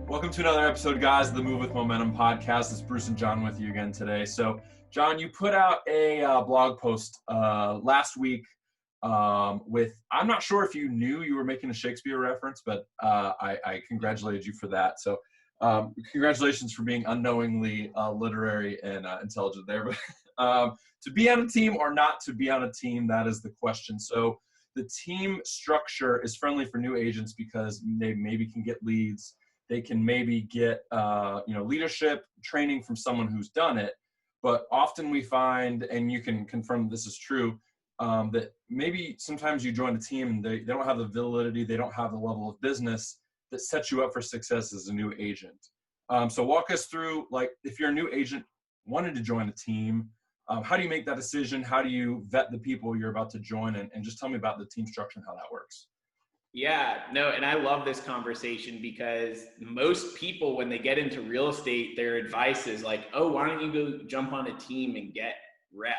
Welcome to another episode, guys, of the Move with Momentum podcast. It's Bruce and John with you again today. So, John, you put out a blog post last week with, I'm not sure if you knew you were making a Shakespeare reference, but I congratulated you for that. So, congratulations for being unknowingly literary and intelligent there. But to be on a team or not to be on a team, that is the question. So, the team structure is friendly for new agents because they maybe can get leads. They can maybe get leadership training from someone who's done it. But often we find, and you can confirm this is true, that maybe sometimes you join a team and they don't have the validity, they don't have the level of business that sets you up for success as a new agent. So walk us through, like, if you're a new agent wanting to join a team, how do you make that decision? How do you vet the people you're about to join? And just tell me about the team structure and how that works. Yeah, no, and I love this conversation because most people, when they get into real estate, their advice is like, oh, why don't you go jump on a team and get reps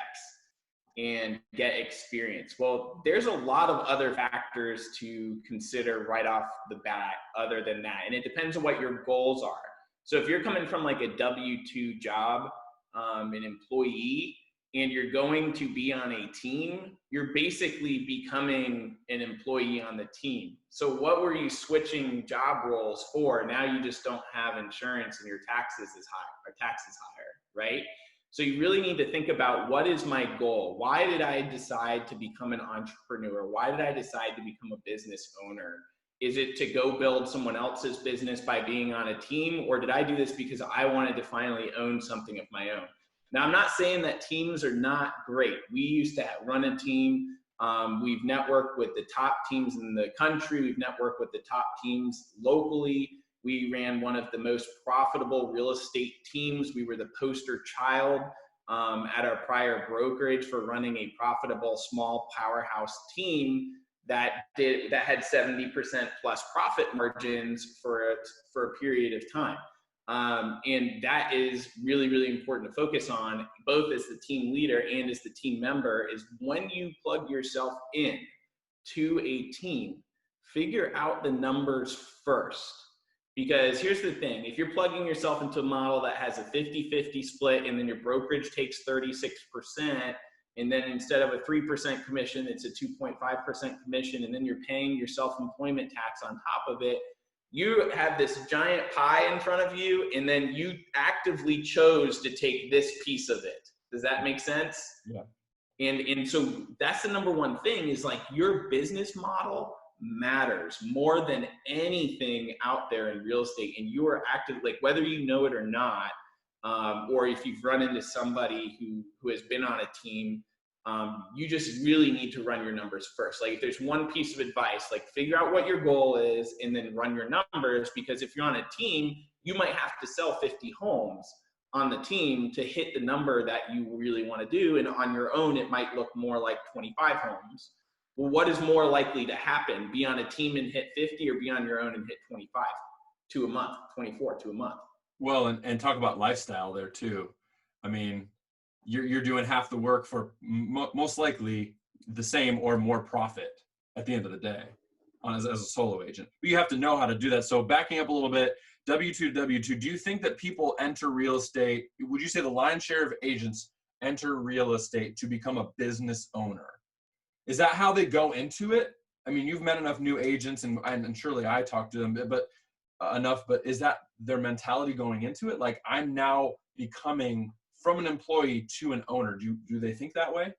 and get experience? Well, there's a lot of other factors to consider right off the bat other than that. And it depends on what your goals are. So if you're coming from like a W-2 job, an employee, and you're going to be on a team, you're basically becoming an employee on the team. So what were you switching job roles for? Now you just don't have insurance and your taxes is higher, right? So you really need to think about, what is my goal? Why did I decide to become an entrepreneur? Why did I decide to become a business owner? Is it to go build someone else's business by being on a team? Or did I do this because I wanted to finally own something of my own? Now, I'm not saying that teams are not great. We used to run a team. We've networked with the top teams in the country. We've networked with the top teams locally. We ran one of the most profitable real estate teams. We were the poster child at our prior brokerage for running a profitable small powerhouse team that had 70% plus profit margins for a period of time. And that is really, really important to focus on, both as the team leader and as the team member, is when you plug yourself in to a team, figure out the numbers first. Because here's the thing, if you're plugging yourself into a model that has a 50-50 split and then your brokerage takes 36%, and then instead of a 3% commission, it's a 2.5% commission, and then you're paying your self-employment tax on top of it, you have this giant pie in front of you, and then you actively chose to take this piece of it. Does that make sense? Yeah. And so that's the number one thing, is like, your business model matters more than anything out there in real estate. And you are active, like, whether you know it or not, or if you've run into somebody who has been on a team, you just really need to run your numbers first. Like, if there's one piece of advice, like, figure out what your goal is and then run your numbers. Because if you're on a team, you might have to sell 50 homes on the team to hit the number that you really want to do. And on your own, it might look more like 25 homes. Well, what is more likely to happen? Be on a team and hit 50, or be on your own and hit 25 to a month, 24 to a month? Well, and talk about lifestyle there too. I mean, you're doing half the work for most likely the same or more profit at the end of the day as a solo agent. But you have to know how to do that. So backing up a little bit, W-2 to W-2, do you think that people enter real estate, would you say the lion's share of agents enter real estate to become a business owner? Is that how they go into it? I mean, you've met enough new agents, and surely I talked to them, but is that their mentality going into it? Like, I'm now becoming from an employee to an owner. Do they think that way?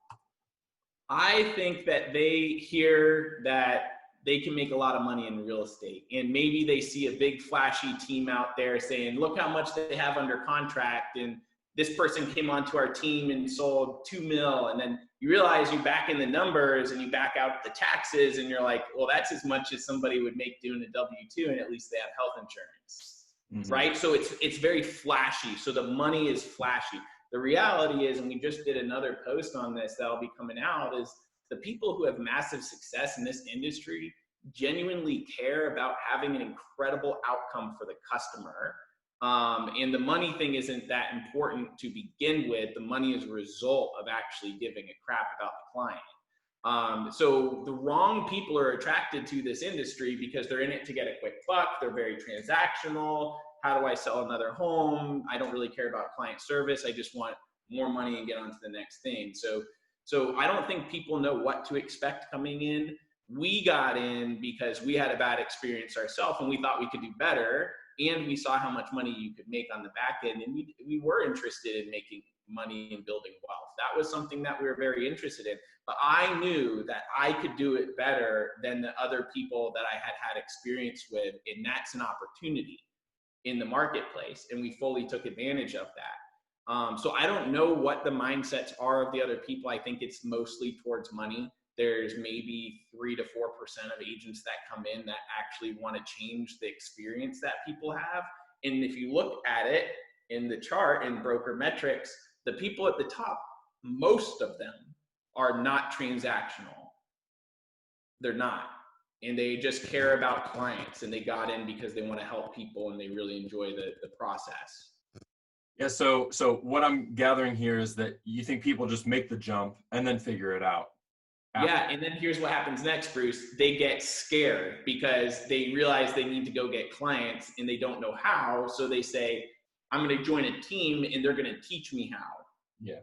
I think that they hear that they can make a lot of money in real estate, and maybe they see a big flashy team out there saying, look how much they have under contract, and this person came onto our team and sold 2 mil, and then you realize you back in the numbers and you back out the taxes, and you're like, well, that's as much as somebody would make doing a W-2, and at least they have health insurance, right? So it's very flashy. So the money is flashy. The reality is, and we just did another post on this that'll be coming out, is the people who have massive success in this industry genuinely care about having an incredible outcome for the customer. And the money thing isn't that important to begin with. The money is a result of actually giving a crap about the client. So the wrong people are attracted to this industry because they're in it to get a quick buck. They're very transactional. How do I sell another home? I don't really care about client service. I just want more money and get on to the next thing. So I don't think people know what to expect coming in. We got in because we had a bad experience ourselves and we thought we could do better. And we saw how much money you could make on the back end. And we were interested in making money and building wealth. That was something that we were very interested in. But I knew that I could do it better than the other people that I had experience with. And that's an opportunity in the marketplace. And we fully took advantage of that. So I don't know what the mindsets are of the other people. I think it's mostly towards money. There's maybe 3 to 4% of agents that come in that actually want to change the experience that people have. And if you look at it in the chart in broker metrics, the people at the top, most of them are not transactional. They're not. And they just care about clients, and they got in because they want to help people and they really enjoy the process. Yeah, so what I'm gathering here is that you think people just make the jump and then figure it out. Yeah, and then here's what happens next, Bruce. They get scared because they realize they need to go get clients and they don't know how. So they say, I'm going to join a team and they're going to teach me how. Yeah.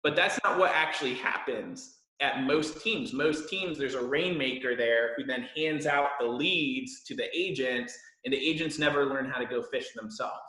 But that's not what actually happens at most teams. Most teams, there's a rainmaker there who then hands out the leads to the agents, and the agents never learn how to go fish themselves.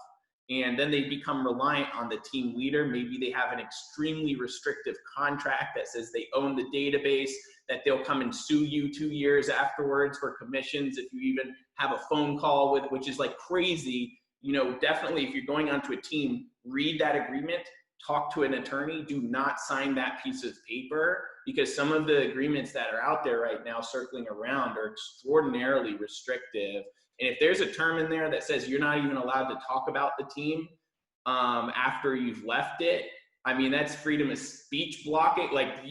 And then they become reliant on the team leader. Maybe they have an extremely restrictive contract that says they own the database, that they'll come and sue you 2 years afterwards for commissions if you even have a phone call with, which is like crazy. You know, definitely if you're going onto a team, read that agreement, talk to an attorney, do not sign that piece of paper, because some of the agreements that are out there right now circling around are extraordinarily restrictive. And if there's a term in there that says you're not even allowed to talk about the team after you've left it, I mean, that's freedom of speech blocking. Like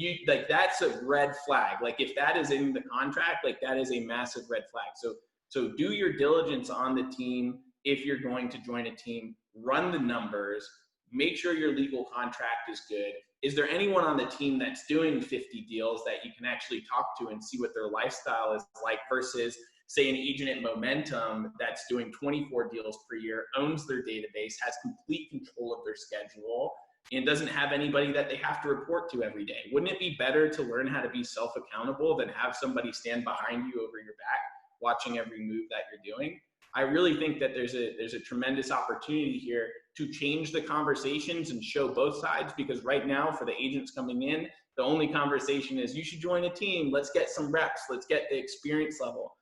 that's a red flag. Like if that is in the contract, like that is a massive red flag. So do your diligence on the team. If you're going to join a team, run the numbers, make sure your legal contract is good. Is there anyone on the team that's doing 50 deals that you can actually talk to and see what their lifestyle is like versus say an agent at Momentum that's doing 24 deals per year, owns their database, has complete control of their schedule, and doesn't have anybody that they have to report to every day? Wouldn't it be better to learn how to be self-accountable than have somebody stand behind you over your back watching every move that you're doing? I really think that there's a tremendous opportunity here to change the conversations and show both sides, because right now for the agents coming in, the only conversation is you should join a team. Let's get some reps. Let's get the experience level.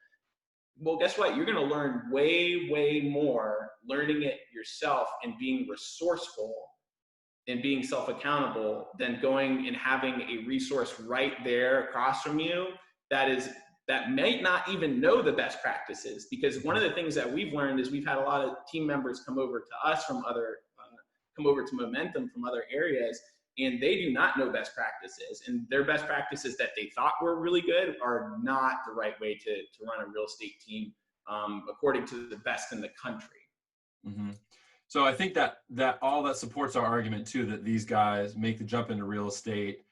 Well, guess what? You're going to learn way, way more learning it yourself and being resourceful and being self-accountable than going and having a resource right there across from you that might not even know the best practices. Because one of the things that we've learned is we've had a lot of team members come over to us from come over to Momentum from other areas, and they do not know best practices. And their best practices that they thought were really good are not the right way to run a real estate team, according to the best in the country. Mm-hmm. So I think that all that supports our argument too, that these guys make the jump into real estate.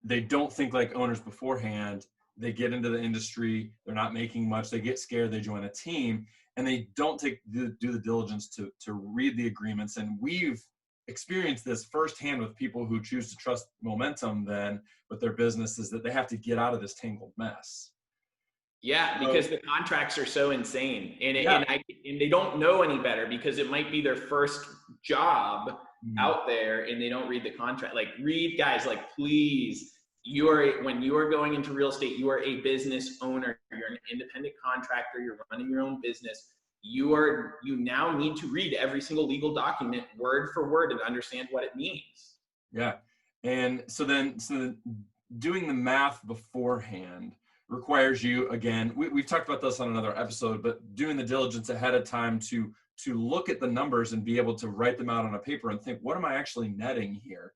They don't think like owners beforehand. They get into the industry, they're not making much, they get scared, they join a team, and they don't do the diligence to read the agreements. And we've experienced this firsthand with people who choose to trust Momentum then with their businesses, that they have to get out of this tangled mess. Yeah, because the contracts are so insane, and they don't know any better because it might be their first job out there, and they don't read the contract. Like, read, guys, like, please. When you are going into real estate, you are a business owner. You're an independent contractor. You're running your own business. You now need to read every single legal document word for word and understand what it means. Yeah, and so then doing the math beforehand requires you, again, we've talked about this on another episode, but doing the diligence ahead of time to look at the numbers and be able to write them out on a paper and think, what am I actually netting here?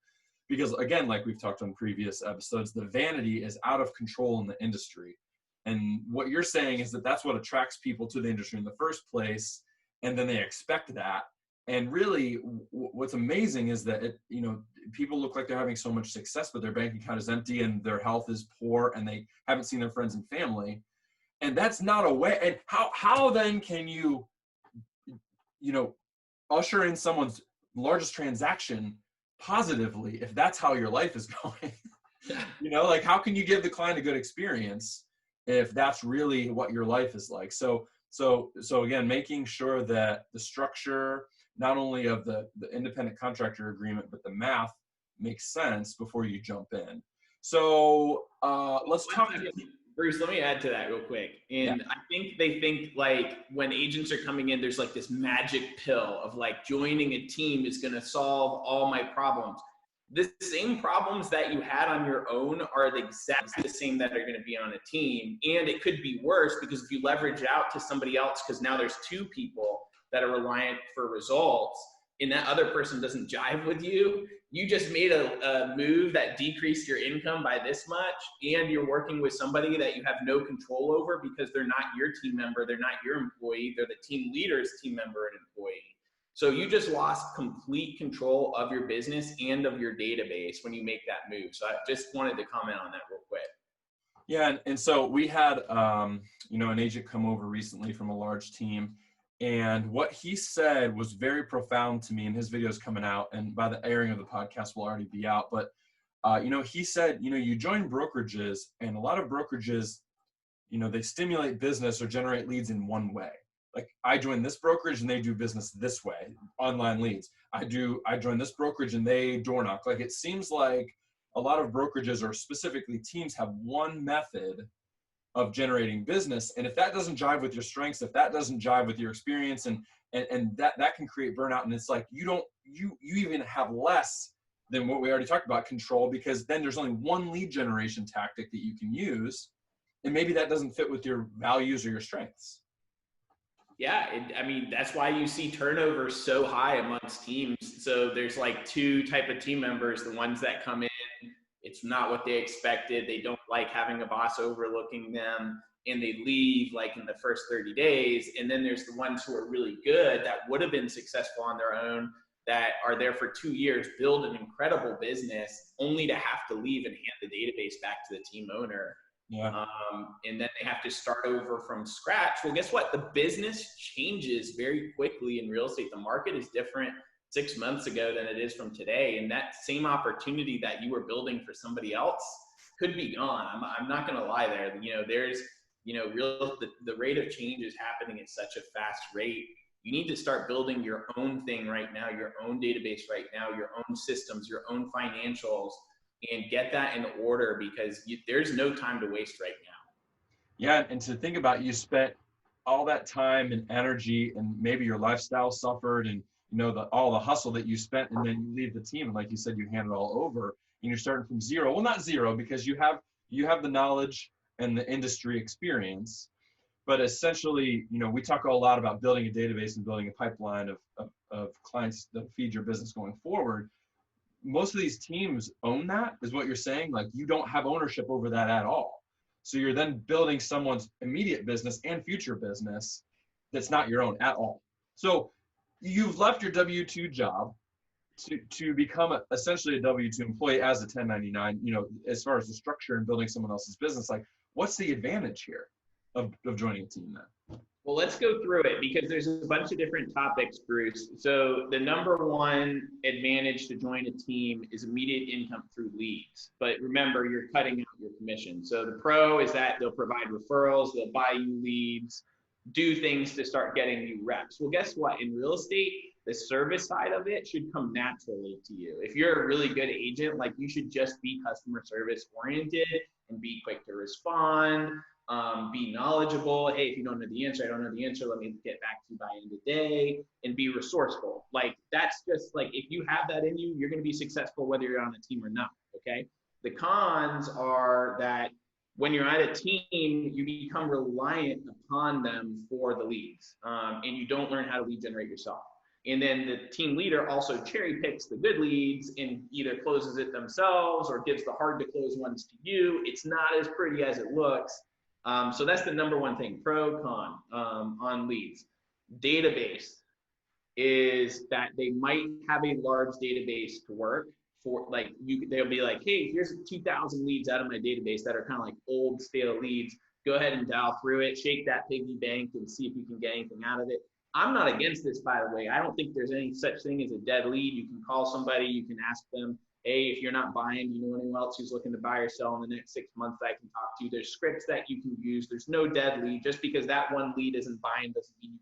Because again, like we've talked on previous episodes, the vanity is out of control in the industry. And what you're saying is that that's what attracts people to the industry in the first place. And then they expect that. And really, what's amazing is that people look like they're having so much success, but their bank account is empty and their health is poor, and they haven't seen their friends and family. And that's not a way. And how then can you usher in someone's largest transaction positively if that's how your life is going? Like, how can you give the client a good experience if that's really what your life is like? So again, making sure that the structure, not only of the independent contractor agreement, but the math makes sense before you jump in. So let's talk. Bruce, let me add to that real quick. And I think they think like when agents are coming in, there's like this magic pill of like joining a team is going to solve all my problems. The same problems that you had on your own are exactly the same that are going to be on a team. And it could be worse because if you leverage out to somebody else, because now there's two people that are reliant for results and that other person doesn't jive with you, you just made a move that decreased your income by this much, and you're working with somebody that you have no control over because they're not your team member, they're not your employee, they're the team leader's team member and employee. So you just lost complete control of your business and of your database when you make that move. So I just wanted to comment on that real quick. Yeah, and so we had an agent come over recently from a large team, and what he said was very profound to me, and his video is coming out, and by the airing of the podcast will already be out. But he said, you join brokerages, and a lot of brokerages, they stimulate business or generate leads in one way. Like, I join this brokerage and they do business this way, online leads. I join this brokerage and they door knock. Like, it seems like a lot of brokerages, or specifically teams, have one method of generating business. And if that doesn't jive with your strengths, if that doesn't jive with your experience, and that can create burnout. And it's like, you even have less than what we already talked about, control, because then there's only one lead generation tactic that you can use. And maybe that doesn't fit with your values or your strengths. Yeah, that's why you see turnover so high amongst teams. So there's like two type of team members: the ones that come in, it's not what they expected, they don't like having a boss overlooking them, and they leave like in the first 30 days. And then there's the ones who are really good that would have been successful on their own, that are there for 2 years, build an incredible business, only to have to leave and hand the database back to the team owner. Yeah. And then they have to start over from scratch. Well, guess what? The business changes very quickly in real estate. The market is different 6 months ago than it is from today. And that same opportunity that you were building for somebody else could be gone. I'm not going to lie there. There's, the rate of change is happening at such a fast rate. You need to start building your own thing right now, your own database right now, your own systems, your own financials, and get that in order, because there's no time to waste right now. Yeah, and to think about, you spent all that time and energy, and maybe your lifestyle suffered, and all the hustle that you spent, and then you leave the team, and like you said, you hand it all over, and you're starting from zero. Well, not zero, because you have the knowledge and the industry experience, but essentially, we talk a lot about building a database and building a pipeline of clients that feed your business going forward. Most of these teams own that, is what you're saying. Like, you don't have ownership over that at all. So you're then building someone's immediate business and future business that's not your own at all. So you've left your W-2 job to become essentially a W-2 employee as a 1099, as far as the structure and building someone else's business. Like, what's the advantage here of joining a team then? Well, let's go through it, because there's a bunch of different topics, Bruce. So the number one advantage to join a team is immediate income through leads. But remember, you're cutting out your commission. So the pro is that they'll provide referrals, they'll buy you leads, do things to start getting you reps. Well, guess what? In real estate, the service side of it should come naturally to you. If you're a really good agent, like, you should just be customer service oriented and be quick to respond. Be knowledgeable. Hey, if you don't know the answer, I don't know the answer, let me get back to you by end of day, and be resourceful. Like, that's just like, if you have that in you, you're going to be successful whether you're on a team or not. Okay. The cons are that when you're at a team, you become reliant upon them for the leads, and you don't learn how to lead generate yourself. And then the team leader also cherry picks the good leads and either closes it themselves or gives the hard to close ones to you. It's not as pretty as it looks. So that's the number one thing, pro, con, on leads. Database. is that they might have a large database to work for. Like they'll be like, hey, here's 2,000 leads out of my database that are kind of like old stale leads. Go ahead and dial through it, shake that piggy bank and see if you can get anything out of it. I'm not against this, by the way. I don't think there's any such thing as a dead lead. You can call somebody, you can ask them, hey, if you're not buying, do you know anyone else who's looking to buy or sell in the next 6 months that I can talk to? There's scripts that you can use. There's no dead lead. Just because that one lead isn't buying doesn't mean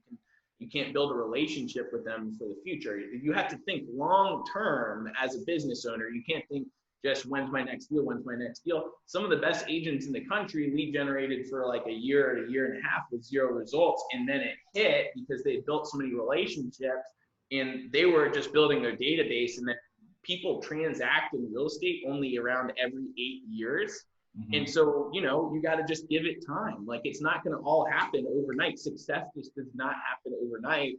you can't build a relationship with them for the future. You have to think long term as a business owner. You can't think just when's my next deal, when's my next deal. Some of the best agents in the country lead generated for like a year and a half with 0 results, and then it hit because they built so many relationships and they were just building their database. And then people transact in real estate only around every 8 years. Mm-hmm. And so, you got to just give it time. Like, it's not going to all happen overnight. Success just does not happen overnight.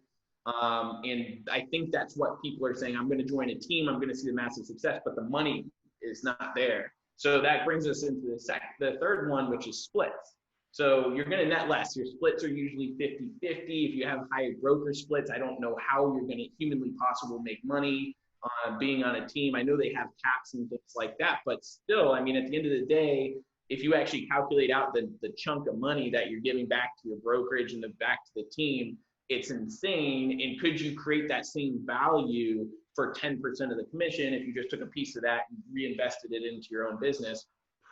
And I think that's what people are saying. I'm going to join a team. I'm going to see the massive success, but the money is not there. So that brings us into the third one, which is splits. So you're going to net less. Your splits are usually 50-50. If you have higher broker splits, I don't know how you're going to humanly possible make money being on a team. I know they have caps and things like that, but still, I mean, at the end of the day, if you actually calculate out the chunk of money that you're giving back to your brokerage and back to the team, it's insane. And could you create that same value for 10% of the commission if you just took a piece of that and reinvested it into your own business?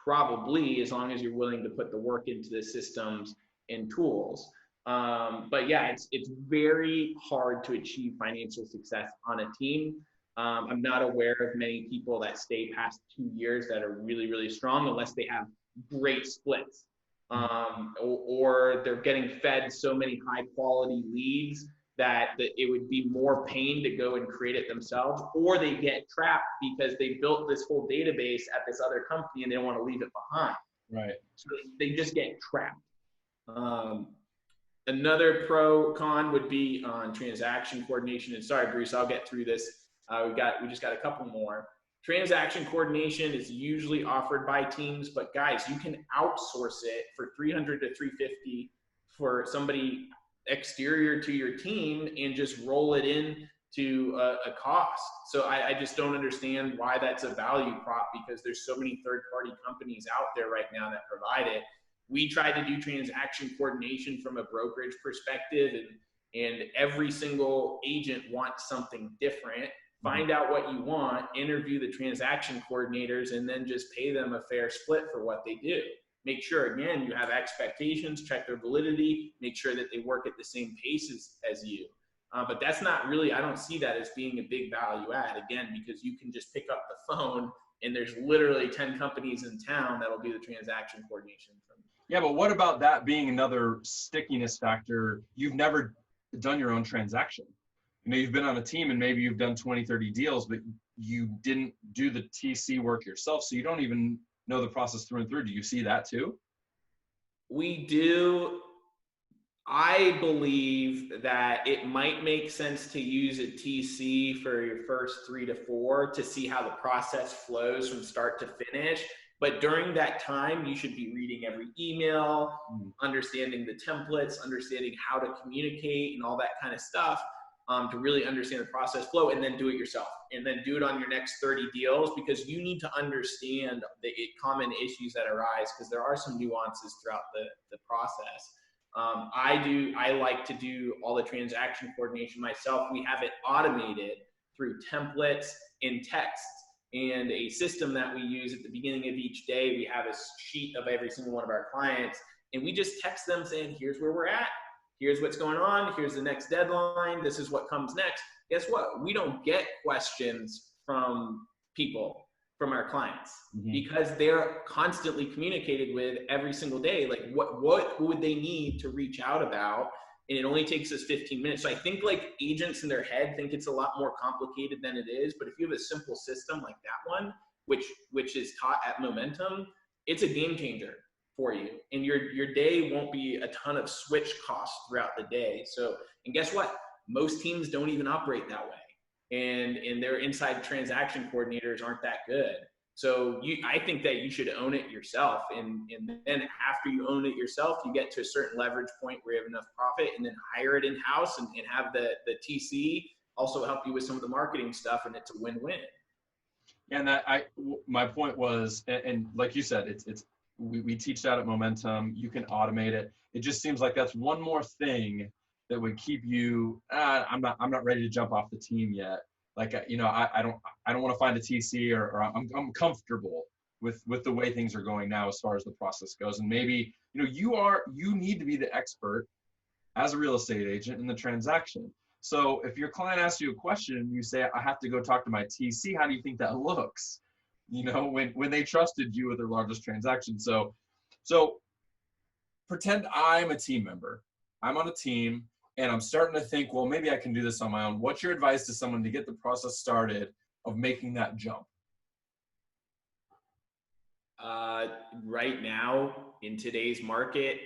Probably, as long as you're willing to put the work into the systems and tools. But yeah, it's very hard to achieve financial success on a team. I'm not aware of many people that stay past 2 years that are really, really strong unless they have great splits. Or they're getting fed so many high quality leads that it would be more pain to go and create it themselves, or they get trapped because they built this whole database at this other company and they don't want to leave it behind. Right. So they just get trapped. Another pro con would be on transaction coordination. And sorry, Bruce, I'll get through this. We just got a couple more. Transaction coordination is usually offered by teams, but guys, you can outsource it for $300 to $350 for somebody exterior to your team and just roll it in to a cost. So I just don't understand why that's a value prop, because there's so many third-party companies out there right now that provide it. We try to do transaction coordination from a brokerage perspective, and every single agent wants something different. Find out what you want, interview the transaction coordinators, and then just pay them a fair split for what they do. Make sure, again, you have expectations, check their validity, make sure that they work at the same pace as you. But that's not really, I don't see that as being a big value add, again, because you can just pick up the phone and there's literally 10 companies in town that'll do the transaction coordination from you. Yeah, but what about that being another stickiness factor? You've never done your own transaction. You've been on a team and maybe you've done 20, 30 deals, but you didn't do the TC work yourself. So you don't even know the process through and through. Do you see that too? We do. I believe that it might make sense to use a TC for your first 3 to 4 to see how the process flows from start to finish. But during that time, you should be reading every email, understanding the templates, understanding how to communicate and all that kind of stuff. To really understand the process flow, and then do it yourself, and then do it on your next 30 deals, because you need to understand the common issues that arise, because there are some nuances throughout the process. I like to do all the transaction coordination myself. We have it automated through templates and text and a system that we use at the beginning of each day. We have a sheet of every single one of our clients, and we just text them saying, here's where we're at. Here's what's going on. Here's the next deadline. This is what comes next. Guess what? We don't get questions from people, from our clients, because they're constantly communicated with every single day. Like what would they need to reach out about? And it only takes us 15 minutes. So I think like agents in their head think it's a lot more complicated than it is. But if you have a simple system like that one, which is taught at Momentum, it's a game changer for you, and your day won't be a ton of switch costs throughout the day. So, and guess what? Most teams don't even operate that way, and their inside transaction coordinators aren't that good. So I think that you should own it yourself. And then after you own it yourself, you get to a certain leverage point where you have enough profit, and then hire it in-house and have the TC also help you with some of the marketing stuff, and it's a win-win. And my point was, and like you said, we teach that at Momentum. You can automate it. It just seems like that's one more thing that would keep you. I'm not ready to jump off the team yet. Like, I don't want to find a TC, or I'm comfortable with the way things are going now as far as the process goes. And maybe you need to be the expert as a real estate agent in the transaction. So if your client asks you a question and you say, I have to go talk to my TC, how do you think that looks? When they trusted you with their largest transaction. So pretend I'm a team member. I'm on a team and I'm starting to think, well, maybe I can do this on my own. What's your advice to someone to get the process started of making that jump? Right now in today's market,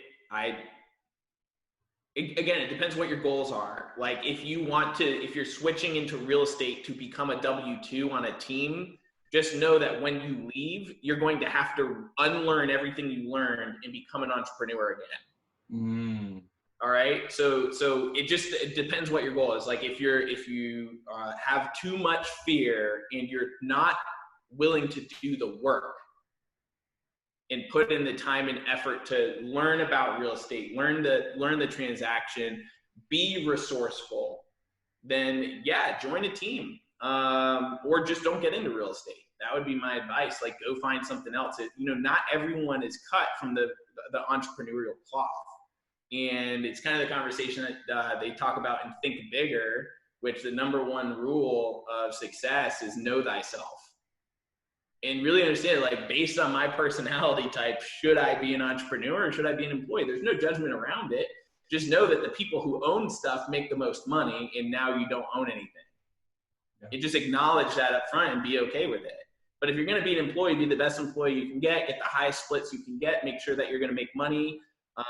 again, it depends what your goals are. Like if you're switching into real estate to become a W-2 on a team, just know that when you leave, you're going to have to unlearn everything you learned and become an entrepreneur again. All right. So it depends what your goal is. Like if you have too much fear and you're not willing to do the work and put in the time and effort to learn about real estate, learn the transaction, be resourceful, then yeah, join a team, or just don't get into real estate. That would be my advice. Like go find something else. Not everyone is cut from the entrepreneurial cloth. And it's kind of the conversation that they talk about in Think Bigger, which the number one rule of success is know thyself. And really understand, like, based on my personality type, should I be an entrepreneur or should I be an employee? There's no judgment around it. Just know that the people who own stuff make the most money, and now you don't own anything. Yeah. And just acknowledge that up front and be okay with it. But if you're going to be an employee, be the best employee you can get the highest splits you can get, make sure that you're going to make money,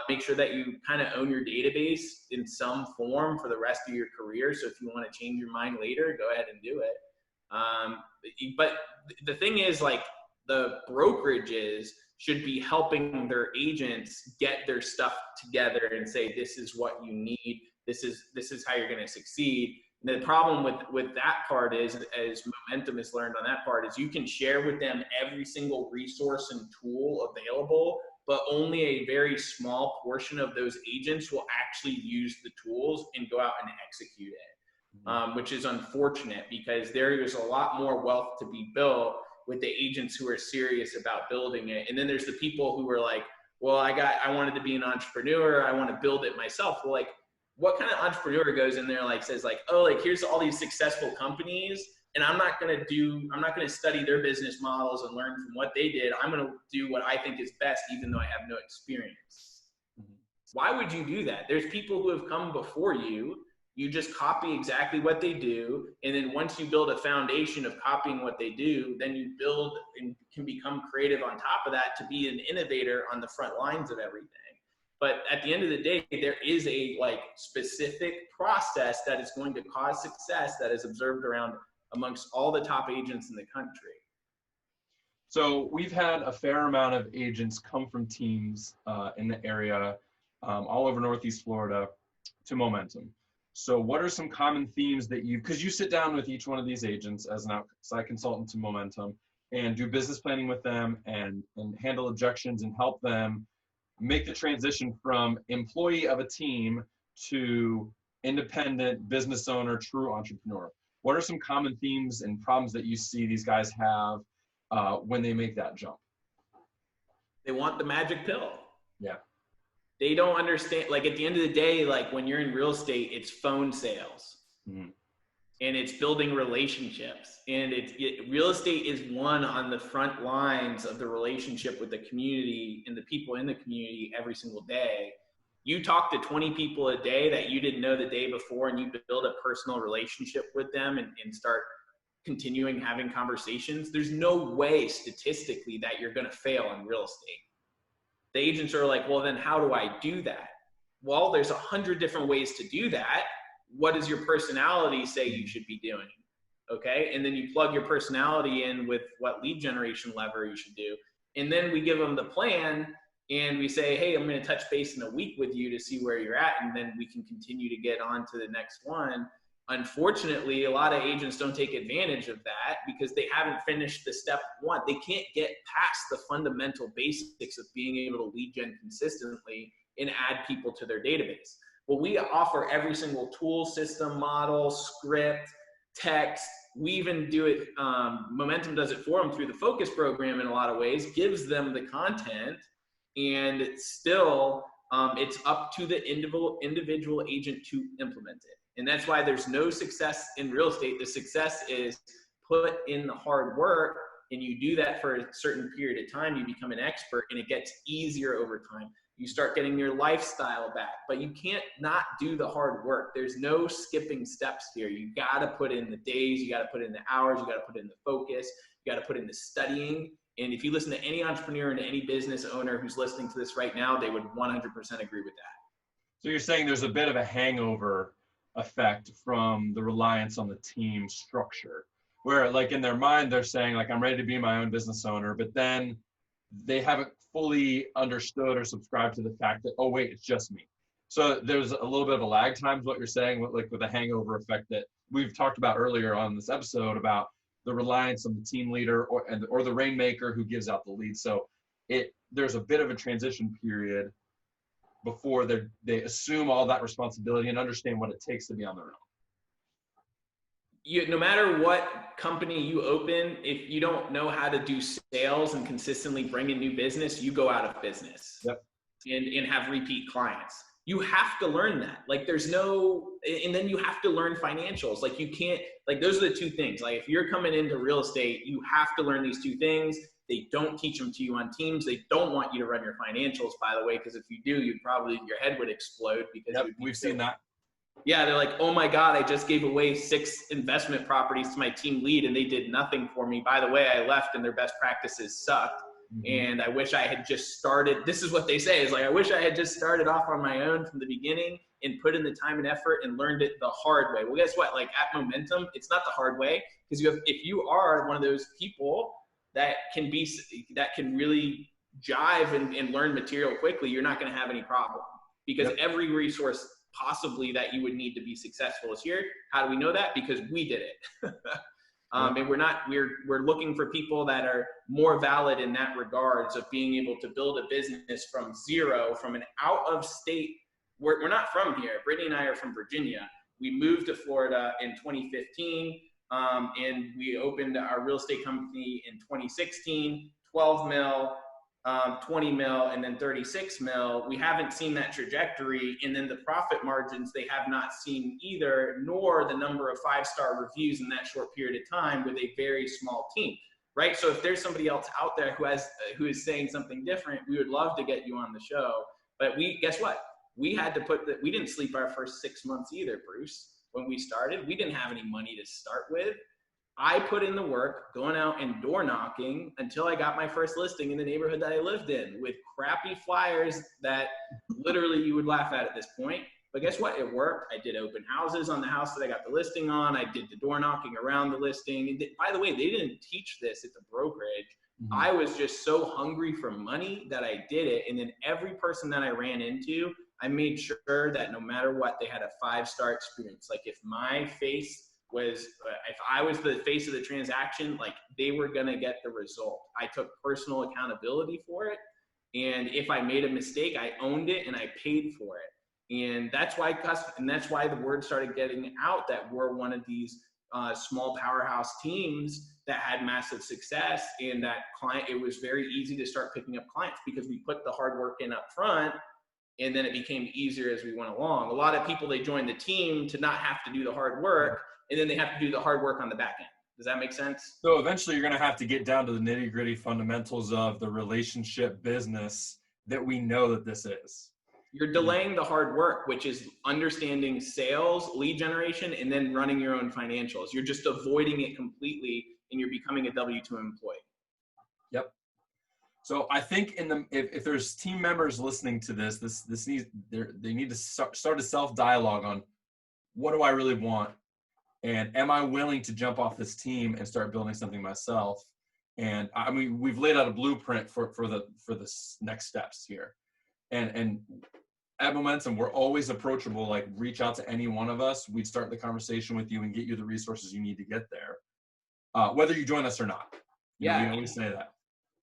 make sure that you kind of own your database in some form for the rest of your career. So if you want to change your mind later, go ahead and do it. But the thing is, like, the brokerages should be helping their agents get their stuff together and say, this is what you need. This is how you're going to succeed. And the problem with that part is, as Momentum has learned on that part, is you can share with them every single resource and tool available, but only a very small portion of those agents will actually use the tools and go out and execute it. Which is unfortunate, because there is a lot more wealth to be built with the agents who are serious about building it. And then there's the people who are like, well, I wanted to be an entrepreneur. I want to build it myself. Well, like, what kind of entrepreneur goes in there, like, says like, oh, like, here's all these successful companies, and I'm not going to study their business models and learn from what they did. I'm going to do what I think is best, even though I have no experience. Mm-hmm. Why would you do that? There's people who have come before you. You just copy exactly what they do. And then once you build a foundation of copying what they do, then you build and can become creative on top of that to be an innovator on the front lines of everything. But at the end of the day, there is a specific process that is going to cause success that is observed around amongst all the top agents in the country. So we've had a fair amount of agents come from teams in the area, all over Northeast Florida, to Momentum. So what are some common themes that because you sit down with each one of these agents as an outside consultant to Momentum and do business planning with them and handle objections and help them make the transition from employee of a team to independent business owner, true entrepreneur. What are some common themes and problems that you see these guys have when they make that jump? They want the magic pill. Yeah. They don't understand, like, at the end of the day, like, when you're in real estate, it's phone sales. Mm-hmm. And it's building relationships. And real estate is one on the front lines of the relationship with the community and the people in the community every single day. You talk to 20 people a day that you didn't know the day before, and you build a personal relationship with them and start continuing having conversations. There's no way statistically that you're going to fail in real estate. The agents are like, well, then how do I do that? Well, there's 100 different ways to do that. What does your personality say you should be doing? Okay. And then you plug your personality in with what lead generation lever you should do. And then we give them the plan and we say, hey, I'm going to touch base in a week with you to see where you're at. And then we can continue to get on to the next one. Unfortunately, a lot of agents don't take advantage of that because they haven't finished the step one. They can't get past the fundamental basics of being able to lead gen consistently and add people to their database. Well, we offer every single tool, system, model, script, text. We even do it, Momentum does it for them through the Focus program in a lot of ways, gives them the content, and still it's up to the individual agent to implement it. And that's why there's no success in real estate. The success is put in the hard work, and you do that for a certain period of time. You become an expert, and it gets easier over time. You start getting your lifestyle back, but you can't not do the hard work. There's no skipping steps here. You got to put in the days, you got to put in the hours, you got to put in the focus, you got to put in the studying. And if you listen to any entrepreneur and any business owner who's listening to this right now, they would 100% agree with that. So you're saying there's a bit of a hangover effect from the reliance on the team structure, where like in their mind, they're saying like, I'm ready to be my own business owner, but then they haven't fully understood or subscribed to the fact that, oh wait, it's just me. So there's a little bit of a lag time is what you're saying, like with the hangover effect that we've talked about earlier on this episode about the reliance on the team leader or the rainmaker who gives out the lead. So there's a bit of a transition period before they assume all that responsibility and understand what it takes to be on their own. No matter what company you open, if you don't know how to do sales and consistently bring in new business, you go out of business. Yep. And have repeat clients. You have to learn that. Like there's no, and then you have to learn financials. Like you can't, like those are the two things. Like if you're coming into real estate, you have to learn these two things. They don't teach them to you on teams. They don't want you to run your financials, by the way, because if you do, your head would explode because we've seen that. Yeah, they're like, oh my God, I just gave away 6 investment properties to my team lead and they did nothing for me. By the way, I left and their best practices sucked. Mm-hmm. And I wish I had just started. This is what they say is like, I wish I had just started off on my own from the beginning and put in the time and effort and learned it the hard way. Well, guess what? Like at Momentum, it's not the hard way because if you are one of those people that can really jive and learn material quickly, you're not going to have any problem because every resource possibly that you would need to be successful is here. How do we know that? Because we did it. And we're looking for people that are more valid in that regards of being able to build a business from zero, from an out of state. We're not from here. Brittany and I are from Virginia. We moved to Florida in 2015. And we opened our real estate company in 2016, 12 mil, 20 mil, and then 36 mil. We haven't seen that trajectory. And then the profit margins, they have not seen either, nor the number of 5-star reviews in that short period of time with a very small team, right? So if there's somebody else out there who is saying something different, we would love to get you on the show. But guess what? We had to we didn't sleep our first 6 months either, Bruce. When we started, we didn't have any money to start with. I put in the work going out and door knocking until I got my first listing in the neighborhood that I lived in with crappy flyers that literally you would laugh at this point. But guess what? It worked. I did open houses on the house that I got the listing on. I did the door knocking around the listing. And by the way, they didn't teach this at the brokerage. Mm-hmm. I was just so hungry for money that I did it. And then every person that I ran into, I made sure that no matter what, they had a 5-star experience. Like if I was the face of the transaction, like they were going to get the result. I took personal accountability for it. And if I made a mistake, I owned it and I paid for it. And that's why the word started getting out that we're one of these small powerhouse teams that had massive success, and that it was very easy to start picking up clients because we put the hard work in up front. And then it became easier as we went along. A lot of people, they join the team to not have to do the hard work, and then they have to do the hard work on the back end. Does that make sense? So eventually you're going to have to get down to the nitty-gritty fundamentals of the relationship business that we know that this is. You're delaying the hard work, which is understanding sales, lead generation, and then running your own financials. You're just avoiding it completely, and you're becoming a W-2 employee. Yep. So I think if there's team members listening to this needs they need to start a self-dialogue on what do I really want, And am I willing to jump off this team and start building something myself? And I mean, we've laid out a blueprint for the next steps here. And at Momentum, we're always approachable. Like, reach out to any one of us. We'd start the conversation with you and get you the resources you need to get there, whether you join us or not. You know, we always say that.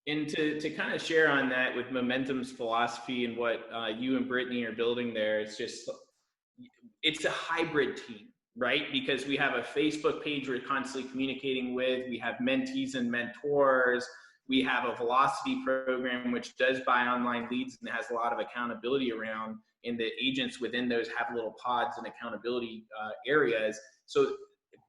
And to kind of share on that with Momentum's philosophy and what you and Brittany are building there, it's a hybrid team, right? Because we have a Facebook page we're constantly communicating with. We have mentees and mentors. We have a velocity program, which does buy online leads and has a lot of accountability around. And the agents within those have little pods and accountability areas. So,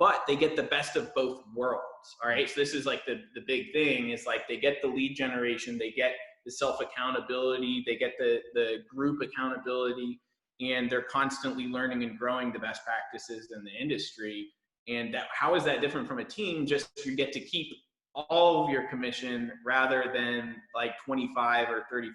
but they get the best of both worlds. All right. So this is like the big thing is like they get the lead generation, they get the self-accountability, they get the group accountability, and they're constantly learning and growing the best practices in the industry. And how is that different from a team? Just you get to keep all of your commission rather than like 25 or 35%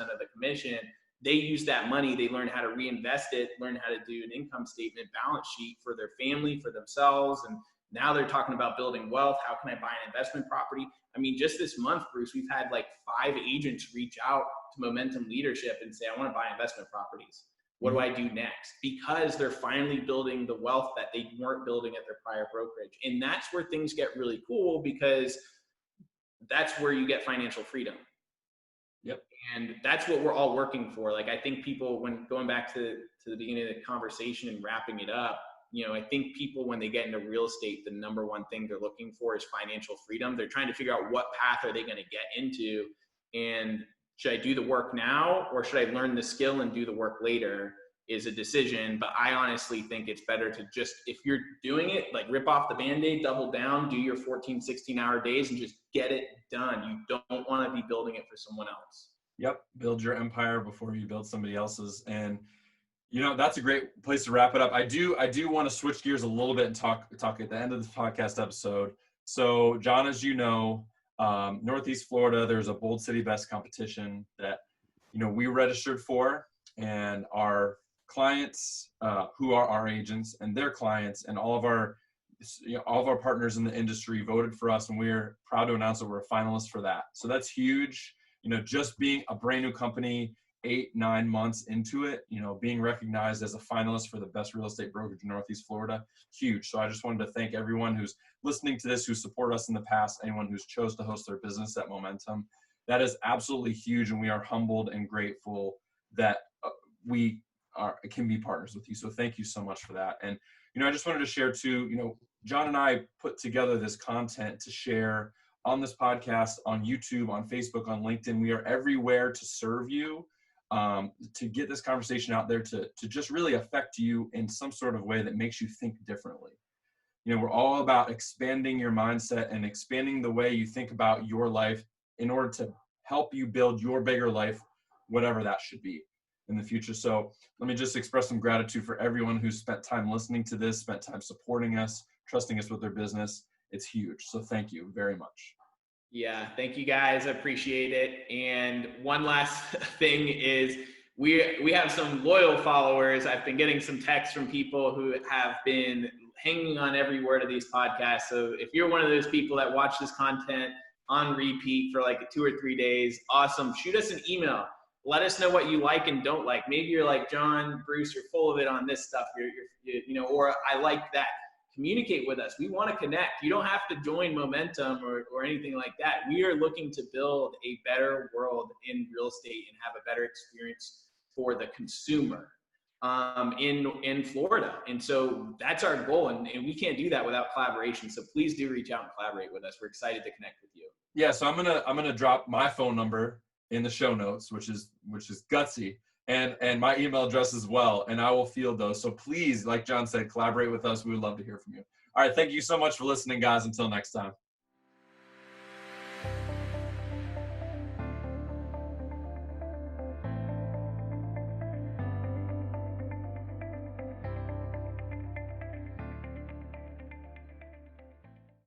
of the commission. They use that money, they learn how to reinvest it, learn how to do an income statement, balance sheet for their family, for themselves. And now they're talking about building wealth. How can I buy an investment property? I mean, just this month, Bruce, we've had like 5 agents reach out to Momentum Leadership and say, I want to buy investment properties. What do I do next? Because they're finally building the wealth that they weren't building at their prior brokerage. And that's where things get really cool, because that's where you get financial freedom. Yep. And that's what we're all working for. Like, I think people, when going back to the beginning of the conversation and wrapping it up, you know, I think people, when they get into real estate, the number one thing they're looking for is financial freedom. They're trying to figure out what path are they going to get into, and should I do the work now or should I learn the skill and do the work later is a decision. But I honestly think it's better to just, if you're doing it, like rip off the Band-Aid, double down, do your 14, 16-hour days and just get it done. You don't want to be building it for someone else. Yep. Build your empire before you build somebody else's. And, you know, that's a great place to wrap it up. I do want to switch gears a little bit and talk at the end of this podcast episode. So, John, as you know, Northeast Florida, there's a Bold City Best competition that, you know, we registered for, and our clients who are our agents and their clients and all of our partners in the industry voted for us, and we're proud to announce that we're a finalist for that. So that's huge. You know, just being a brand new company, 8-9 months into it, you know, being recognized as a finalist for the best real estate brokerage in Northeast Florida, huge. So I just wanted to thank everyone who's listening to this, who supported us in the past, anyone who's chose to host their business at Momentum. That is absolutely huge, and we are humbled and grateful that we can be partners with you. So thank you so much for that. And, you know, I just wanted to share too, you know, John and I put together this content to share on this podcast, on YouTube, on Facebook, on LinkedIn. We are everywhere to serve you, to get this conversation out there, to just really affect you in some sort of way that makes you think differently. You know, we're all about expanding your mindset and expanding the way you think about your life in order to help you build your bigger life, whatever that should be in the future. So let me just express some gratitude for everyone who's spent time listening to this, spent time supporting us, trusting us with their business. It's huge. So thank you very much. Yeah, thank you guys. I appreciate it. And one last thing is we have some loyal followers. I've been getting some texts from people who have been hanging on every word of these podcasts. So if you're one of those people that watch this content on repeat for like 2 or 3 days, awesome. Shoot us an email. Let us know what you like and don't like. Maybe you're like, John, Bruce, you're full of it on this stuff. You know, or I like that. Communicate with us. We want to connect. You don't have to join Momentum or anything like that. We are looking to build a better world in real estate and have a better experience for the consumer in Florida. And so that's our goal. And we can't do that without collaboration. So please do reach out and collaborate with us. We're excited to connect with you. Yeah. So I'm gonna drop my phone number in the show notes, which is gutsy, and my email address as well, and I will field those. So please, like John said, collaborate with us. We would love to hear from you. All right, thank you so much for listening, guys. Until next time.